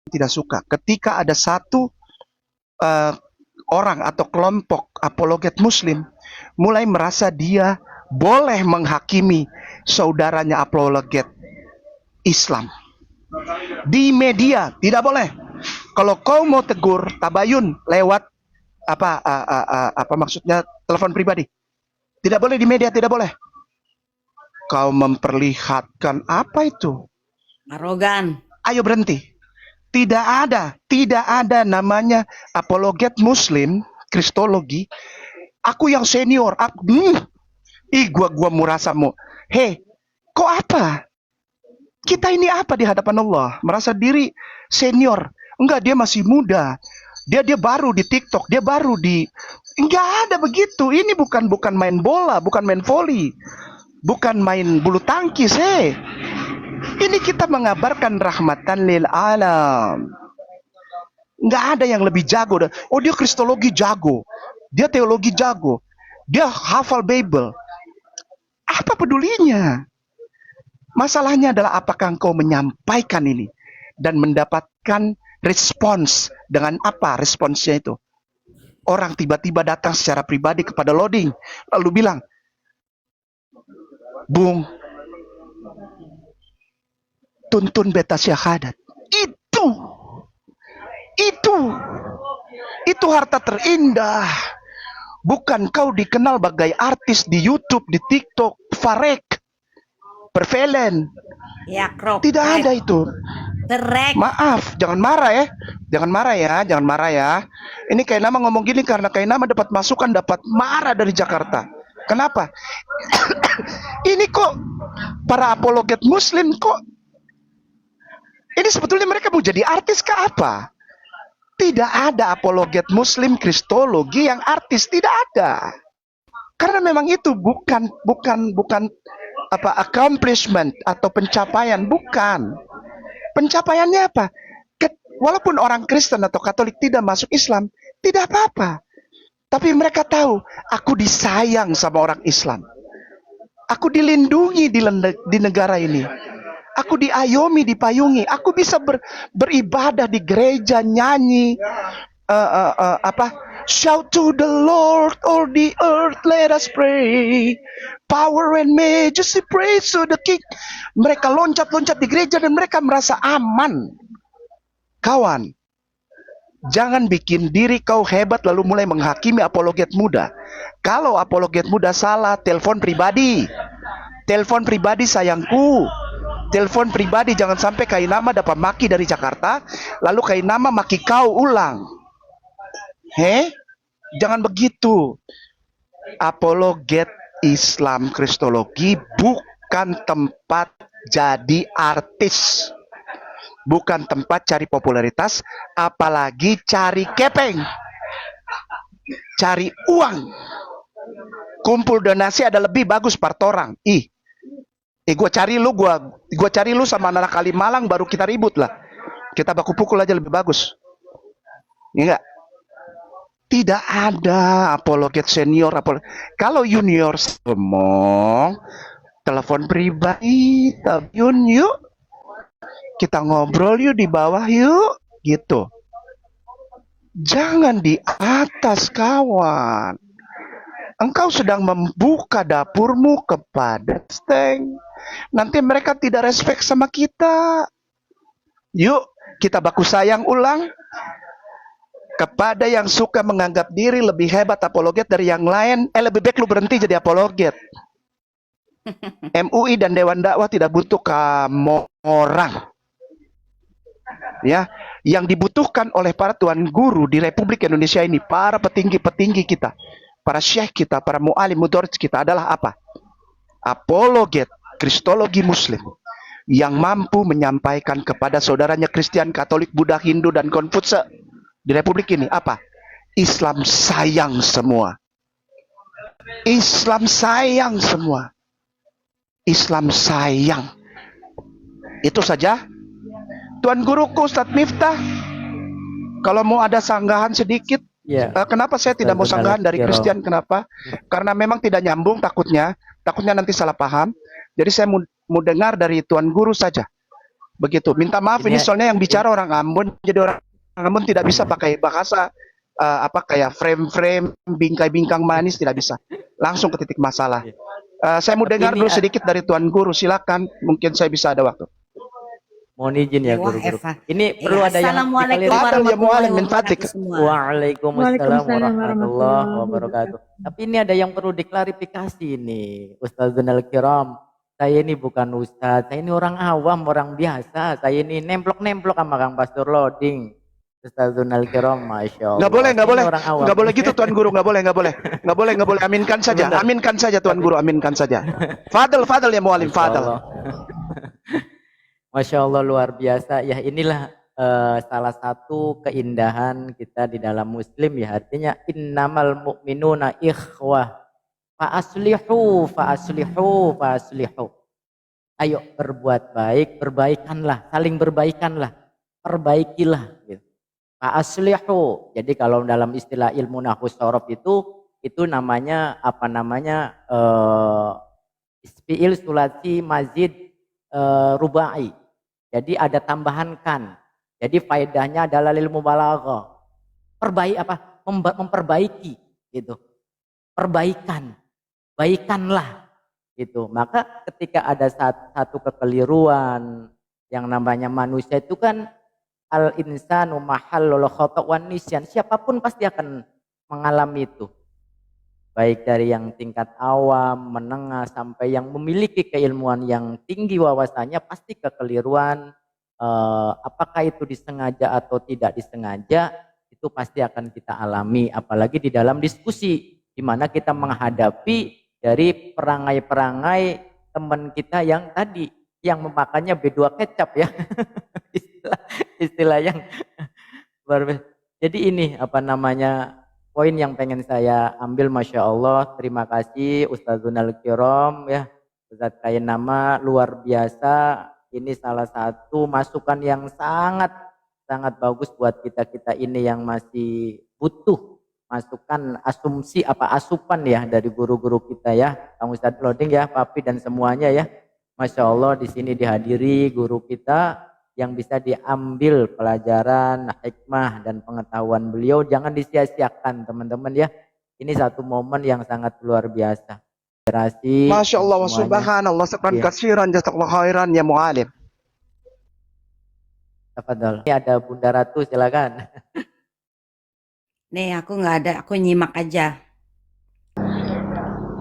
tidak suka ketika ada satu uh, orang atau kelompok apologet Muslim mulai merasa dia boleh menghakimi saudaranya apologet Islam di media. Tidak boleh. Kalau kau mau tegur tabayun lewat apa maksudnya telepon pribadi, tidak boleh di media, tidak boleh. Kau memperlihatkan apa itu? Arogan. Ayo berhenti. Tidak ada namanya apologet Muslim, kristologi. Aku yang senior, gua merasamu. Hei, kok apa? Kita ini apa di hadapan Allah? Merasa diri senior. Enggak, dia masih muda. Dia baru di TikTok, dia baru di... Enggak ada begitu. Ini bukan main bola, bukan main volley, bukan main bulu tangkis. Ini kita mengabarkan rahmatan lil alam. Enggak ada yang lebih jago. Oh, dia kristologi jago, dia teologi jago, dia hafal Bible. Apa pedulinya? Masalahnya adalah apakah engkau menyampaikan ini dan mendapatkan respons. Dengan apa responsnya itu? Orang tiba-tiba datang secara pribadi kepada loading, lalu bilang, Bung, tuntun beta syahadat. Itu harta terindah. Bukan kau dikenal sebagai artis di YouTube, di TikTok, Farek, Perfelen. Ya, krok. Tidak ada itu. Terek. Maaf, jangan marah ya. Jangan marah ya. Ini kayak nama ngomong gini karena kayak nama dapat masukan, dapat marah dari Jakarta. Kenapa? Ini kok para apologet Muslim kok ini sebetulnya mereka mau jadi artis ke apa? Tidak ada apologet Muslim kristologi yang artis, tidak ada. Karena memang itu bukan accomplishment atau pencapaian, bukan. Pencapaiannya apa? Walaupun orang Kristen atau Katolik tidak masuk Islam, tidak apa-apa. Tapi mereka tahu, aku disayang sama orang Islam. Aku dilindungi di negara ini. Aku diayomi, dipayungi. Aku bisa beribadah di gereja, nyanyi, shout to the Lord, all the earth, let us pray. Power and majesty, praise to the King. Mereka loncat-loncat di gereja dan mereka merasa aman. Kawan, jangan bikin diri kau hebat lalu mulai menghakimi apologet muda. Kalau apologet muda salah, telepon pribadi. Telepon pribadi sayangku. Telepon pribadi, jangan sampai Kainama dapat maki dari Jakarta, lalu Kainama maki kau ulang. Jangan begitu. Apologet Islam kristologi bukan tempat jadi artis. Bukan tempat cari popularitas, apalagi cari kepeng. Cari uang. Kumpul donasi ada lebih bagus partorang. Gue cari lu sama anak Kalimalang baru kita ribut lah. Kita baku pukul aja lebih bagus. Enggak. Tidak ada apologet senior, kalau junior ngomong telepon pribadi, tabyun yuk. Kita ngobrol yuk di bawah yuk, gitu. Jangan di atas, kawan. Engkau sedang membuka dapurmu kepada steng. Nanti mereka tidak respect sama kita. Yuk, kita baku sayang ulang. Kepada yang suka menganggap diri lebih hebat apologet dari yang lain, lebih baik lu berhenti jadi apologet. MUI dan Dewan Dakwah tidak butuh kamu orang. Ya, yang dibutuhkan oleh para tuan guru di Republik Indonesia ini, para petinggi-petinggi kita, para syekh kita, para mu'alim mudarris kita adalah apa? Apologet kristologi Muslim yang mampu menyampaikan kepada saudaranya Kristen, Katolik, Buddha, Hindu, dan Konfutse di Republik ini apa? Islam sayang semua. Islam sayang semua. Islam sayang. Itu saja. Tuan Guruku Ustadz Miftah, kalau mau ada sanggahan sedikit. Kenapa saya tidak mau sanggahan dari Kristen? Kenapa? Karena memang tidak nyambung, takutnya nanti salah paham. Jadi saya mau dengar dari Tuan Guru saja. Begitu. Minta maaf ini Ini soalnya yang bicara orang Ambon, jadi orang Ambon tidak bisa pakai bahasa apa kayak frame-frame, bingkai-bingkang manis, tidak bisa. Langsung ke titik masalah. Saya mau Tapi dengar ini dulu sedikit dari Tuan Guru, silakan. Mungkin saya bisa ada waktu. mohon izin ya Wah, guru-guru. Eva. Ini Ya, perlu ada yang Assalamualaikum diklarifikasi. Fadal ya mu'alim min warahmatullahi fatik. wabarakatuh semua. Waalaikumsalam Waalaikumsalam warahmatullahi warahmatullahi wabarakatuh. Tapi ini ada yang perlu diklarifikasi nih, Ustadzun Al-Kiram. Saya ini bukan ustadz, saya ini orang awam, orang biasa. Saya ini nemplok-nemplok sama Kang Pastor Loading. Ustadzun Al-Kiram, Masya Allah. Nggak boleh, nggak Saya ini boleh. orang awam. Nggak boleh gitu Tuan Guru, nggak boleh, nggak boleh. Nggak boleh, nggak boleh. Aminkan saja, Sebentar. aminkan saja Tuan Guru, aminkan saja. Fadal, Fadal ya mu'alim, Masya Fadal. Allah. Masya Allah luar biasa. Ya inilah salah satu keindahan kita di dalam Muslim ya. Artinya innamal mu'minuna ikhwah. Fa'aslihu, fa'aslihu, fa'aslihu. Ayo berbuat baik, perbaikanlah, saling berbaikanlah, perbaikilah. Gitu. Fa'aslihu. Jadi kalau dalam istilah ilmu nahwu sorof itu namanya apa namanya fi'il sulasi mazid rubai. Jadi ada tambahan kan. Jadi faedahnya adalah ilmu balaghah. Memperbaiki gitu. Perbaikan. Baikanlah gitu. Maka ketika ada satu kekeliruan yang namanya manusia itu kan al insanu mahallul khata' wan nisyan. Siapapun pasti akan mengalami itu. Baik dari yang tingkat awam, menengah, sampai yang memiliki keilmuan yang tinggi wawasannya, pasti kekeliruan, apakah itu disengaja atau tidak disengaja, itu pasti akan kita alami. Apalagi di dalam diskusi, di mana kita menghadapi dari perangai-perangai teman kita yang tadi, yang memakannya B2 kecap ya, istilah yang berbeda. Jadi ini apa namanya, poin yang pengen saya ambil, Masya Allah, terima kasih Ustadzun Al-Kiram ya, Ustadz Kain Nama, luar biasa. Ini salah satu masukan yang sangat bagus buat kita ini yang masih butuh masukan, asumsi asupan ya dari guru-guru kita ya, Kang Ustadz Loading ya, Papi dan semuanya ya. Masya Allah di sini dihadiri guru kita yang bisa diambil pelajaran, hikmah dan pengetahuan beliau, jangan disia-siakan teman-teman ya. Ini satu momen yang sangat luar biasa. Masya Allah wa semuanya. subhanallah, syukran Iya. katsiran, jazakallahu khairan ya mu'alim. Tafadhol. Ini ada Bunda Ratu, silakan. Nih aku nggak ada, aku nyimak aja.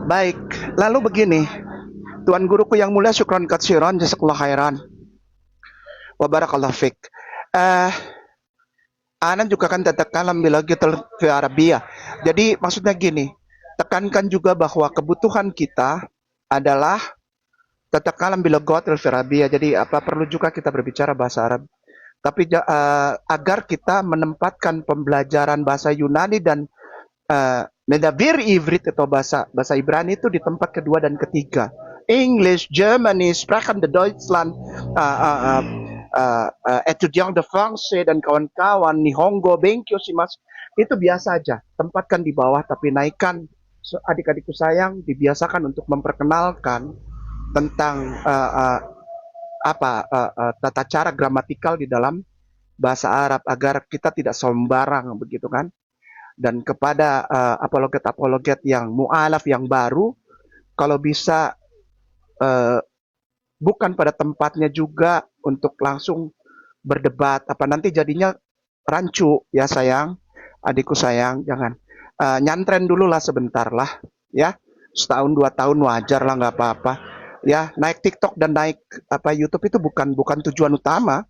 Baik, lalu begini. Tuan guruku yang mulia, syukran katsiran, jazakallahu khairan. Wa barakallahu fik. Ana juga kan tatakalam bila gitu fi Arabia. Jadi maksudnya gini, tekankan juga bahwa kebutuhan kita adalah tatakalam bila gotil fi Arabia. Jadi apa perlu juga kita berbicara bahasa Arab. Tapi agar kita menempatkan pembelajaran bahasa Yunani dan Medavir Ivrit atau bahasa Ibrani itu di tempat kedua dan ketiga. English, Germany, Sprachen de Deutschland, Etudiant de France dan kawan-kawan, Nihongo, Benkyo, Shimasu, itu biasa aja. Tempatkan di bawah tapi naikkan. Adik-adikku sayang, dibiasakan untuk memperkenalkan tentang tata cara gramatikal di dalam bahasa Arab agar kita tidak sembarang begitu kan. Dan kepada apologet-apologet yang mu'alaf yang baru, kalau bisa bukan pada tempatnya juga untuk langsung berdebat nanti jadinya rancu ya sayang, adikku sayang, jangan nyantren dulu lah sebentar lah ya, setahun 2 tahun wajar lah, nggak apa-apa ya. Naik TikTok dan naik YouTube itu bukan tujuan utama,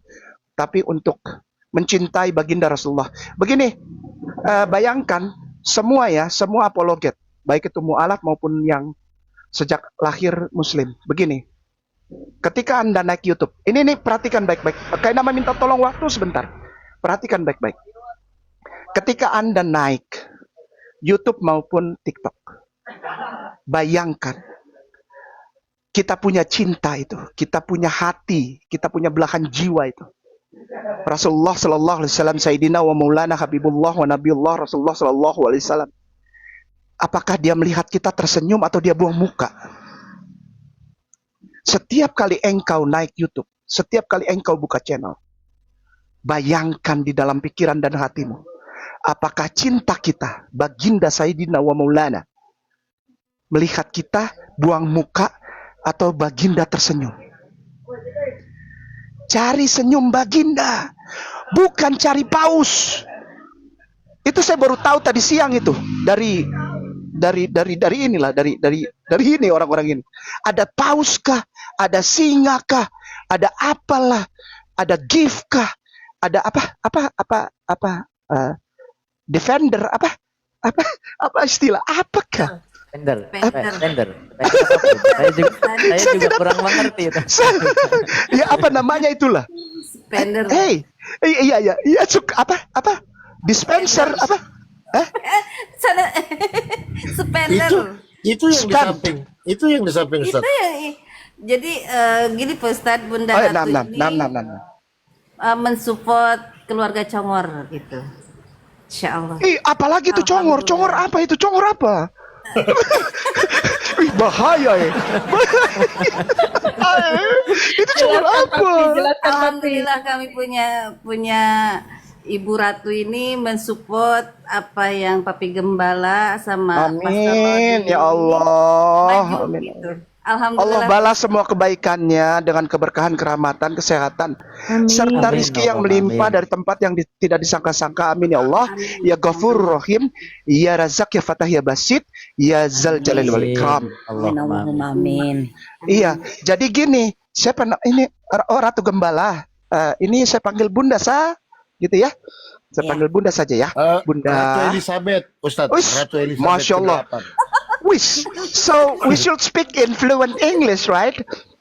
tapi untuk mencintai baginda Rasulullah. Begini, bayangkan semua apologet, baik itu mu'alaf maupun yang sejak lahir Muslim. Begini, ketika Anda naik YouTube, ini perhatikan baik-baik. Kayak nama minta tolong waktu sebentar. Perhatikan baik-baik. Ketika Anda naik YouTube maupun TikTok, bayangkan kita punya cinta itu, kita punya hati, kita punya belahan jiwa itu. Rasulullah sallallahu alaihi wasallam, Sayyidina wa Maulana Habibullah wa Nabiullah Rasulullah sallallahu alaihi wasallam. Apakah dia melihat kita tersenyum atau dia buang muka? Setiap kali engkau naik YouTube, Setiap kali engkau buka channel, bayangkan di dalam pikiran dan hatimu, apakah cinta kita, Baginda Sayyidina wa Maulana, melihat kita buang muka atau Baginda tersenyum? Cari senyum Baginda, bukan cari paus. Itu saya baru tahu tadi siang itu dari inilah dari ini orang-orang ini. Ada paus kah? Ada singa kah? Ada apalah? Ada gift kah? Ada defender apa istilah apakah? Tender. Tender. Tender. Saya juga kurang mengerti itu. Ya apa namanya itulah? Spender. Hey, iya apa? Dispenser apa? Sana spender. Itu yang di Spend. samping. Itu yang di samping Itu Ustaz. yang gini Pak Ustadz, Bunda Oh, ya, Ratu ini mensupport keluarga Congor gitu. Insya Allah. Apalagi itu congor? Congor apa itu? Congor apa? Ih, bahaya ya. Itu congor apa? Alhamdulillah kami punya Ibu Ratu ini mensupport apa yang Papi Gembala sama Pastor Amin Rodi ya Allah. maju Amin. gitu. Allah Alhamdulillah. balas semua kebaikannya dengan keberkahan, kerahmatan, kesehatan, serta Amin, rizki yang Allahumma melimpah amin. dari tempat yang tidak disangka-sangka. Amin ya Allah. Amin. Ya Ghafur Rahim, ya Razak, ya Fatah, ya Basit, ya Zal Jalali wal Ikram. Allahumma amin. Amin. Iya, jadi gini, ini Ratu Gembala. Ini saya panggil Bunda gitu ya. Saya Ya. panggil Bunda saja ya. Bunda. Ratu Elizabeth, Ustaz. Uish, Ratu Elizabeth Masya Allah. ke-8. So we should speak in fluent English, right?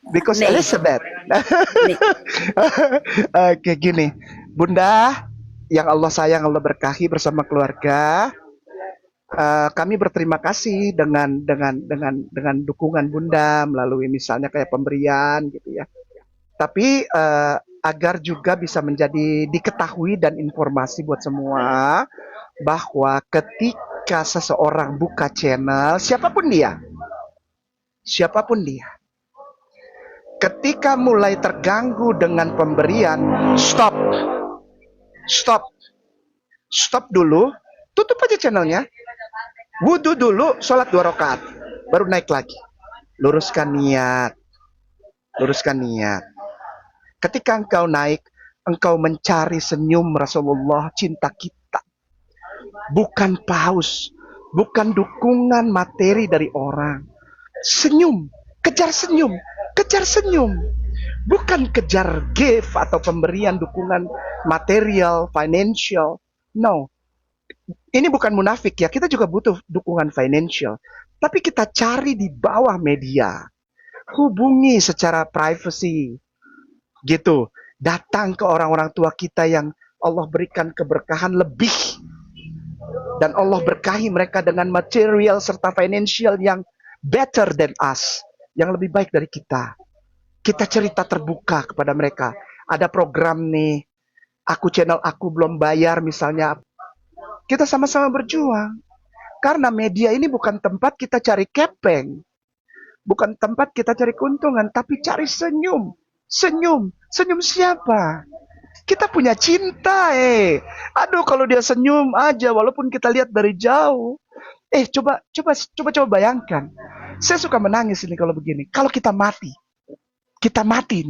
Because Nih. Elizabeth. Nih. Oke, gini, Bunda, yang Allah sayang, Allah berkahi bersama keluarga. Kami berterima kasih dengan dukungan Bunda melalui misalnya kayak pemberian gitu ya. Tapi agar juga bisa menjadi diketahui dan informasi buat semua bahwa ketika seseorang buka channel, siapapun dia, ketika mulai terganggu dengan pemberian, stop dulu, tutup aja channelnya, wudhu dulu, sholat 2 rakaat, baru naik lagi, luruskan niat. Ketika engkau naik, engkau mencari senyum Rasulullah, cinta kita. Bukan paus, bukan dukungan materi dari orang. Senyum, kejar senyum. Bukan kejar gift atau pemberian dukungan material, financial. No. Ini bukan munafik ya, kita juga butuh dukungan financial. Tapi kita cari di bawah media. Hubungi secara privacy. Gitu. Datang ke orang-orang tua kita yang Allah berikan keberkahan lebih. Dan Allah berkahi mereka dengan material serta financial yang better than us. Yang lebih baik dari kita. Kita cerita terbuka kepada mereka. Ada program nih. Channel aku belum bayar misalnya. Kita sama-sama berjuang. Karena media ini bukan tempat kita cari kepeng. Bukan tempat kita cari keuntungan. Tapi cari senyum. Senyum siapa? Kita punya cinta Aduh, kalau dia senyum aja walaupun kita lihat dari jauh. Coba bayangkan. Saya suka menangis ini kalau begini. Kalau kita mati. Kita mati.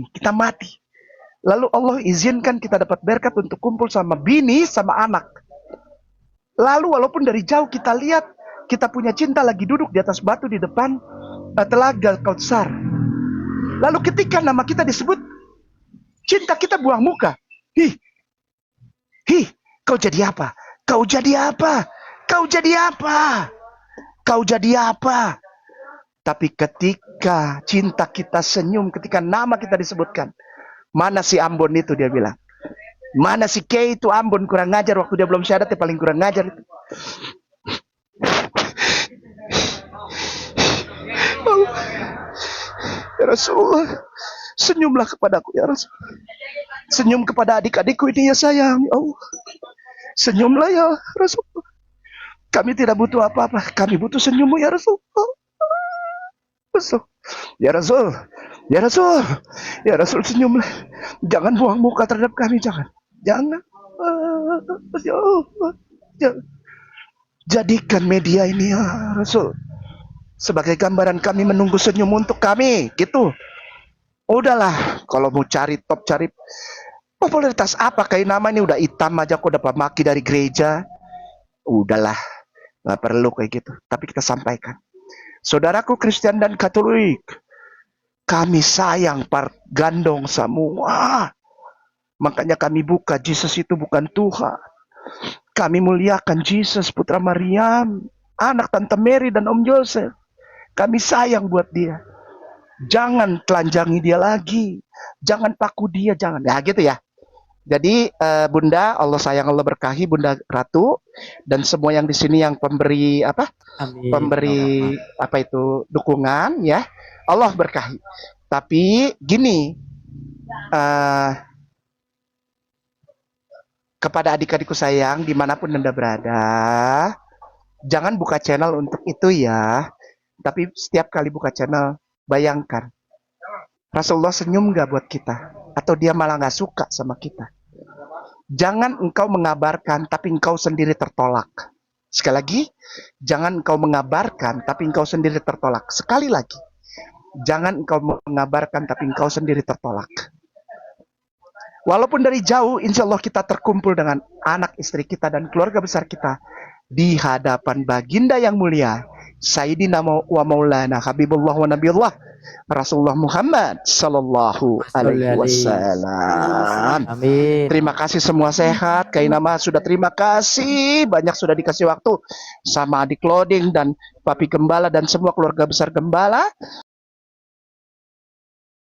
Lalu Allah izinkan kita dapat berkat untuk kumpul sama bini, sama anak. Lalu walaupun dari jauh kita lihat, kita punya cinta lagi duduk di atas batu di depan telaga Kautsar. Lalu ketika nama kita disebut, cinta kita buang muka. Kau jadi apa? Tapi ketika cinta kita senyum, ketika nama kita disebutkan, mana si Ambon itu, dia bilang. Mana si K itu, Ambon kurang ngajar waktu dia belum syahadat, dia paling kurang ngajar itu. Oh, ya Rasulullah, senyumlah kepadaku ya Rasul. Senyum kepada adik-adikku ini ya sayang, ya Allah. Senyumlah ya Rasulullah. Kami tidak butuh apa-apa, kami butuh senyummu ya Rasulullah. Ya Rasul, Ya Rasul senyumlah. Jangan buang muka terhadap kami, jangan. Jangan. Ya Allah. Jadikan media ini ya Rasul sebagai gambaran kami menunggu senyum untuk kami, gitu. Udahlah, kalau mau cari top, cari popularitas apa, kayak nama ini udah hitam aja kok dapat maki dari gereja. Udahlah, nggak perlu kayak gitu. Tapi kita sampaikan, saudaraku Kristen dan Katolik, kami sayang gandong semua. Makanya kami buka Jesus itu bukan Tuhan. Kami muliakan Jesus putra Maryam, anak Tante Mary dan Om Joseph. Kami sayang buat dia. Jangan telanjangi dia lagi. Jangan paku dia, jangan. Ya gitu ya. Jadi Bunda, Allah sayang, Allah berkahi Bunda Ratu dan semua yang di sini yang pemberi Amin. pemberi apa itu dukungan ya. Allah berkahi. Tapi gini, kepada adik-adikku sayang dimanapun Anda berada, jangan buka channel untuk itu ya. Tapi setiap kali buka channel, bayangkan Rasulullah senyum gak buat kita? Atau dia malah gak suka sama kita? Jangan engkau mengabarkan tapi engkau sendiri tertolak. Sekali lagi, jangan engkau mengabarkan tapi engkau sendiri tertolak. Sekali lagi, jangan engkau mengabarkan tapi engkau sendiri tertolak. Walaupun dari jauh, insya Allah kita terkumpul dengan anak istri kita dan keluarga besar kita di hadapan baginda yang mulia, Sayyidina wa Maulana Habibullah wa Nabiullah Rasulullah Muhammad Sallallahu Alaihi Wasallam. Amin. Terima kasih semua sehat. Kainama sudah terima kasih. Banyak sudah dikasih waktu sama adik Loading dan Papi Gembala dan semua keluarga besar Gembala.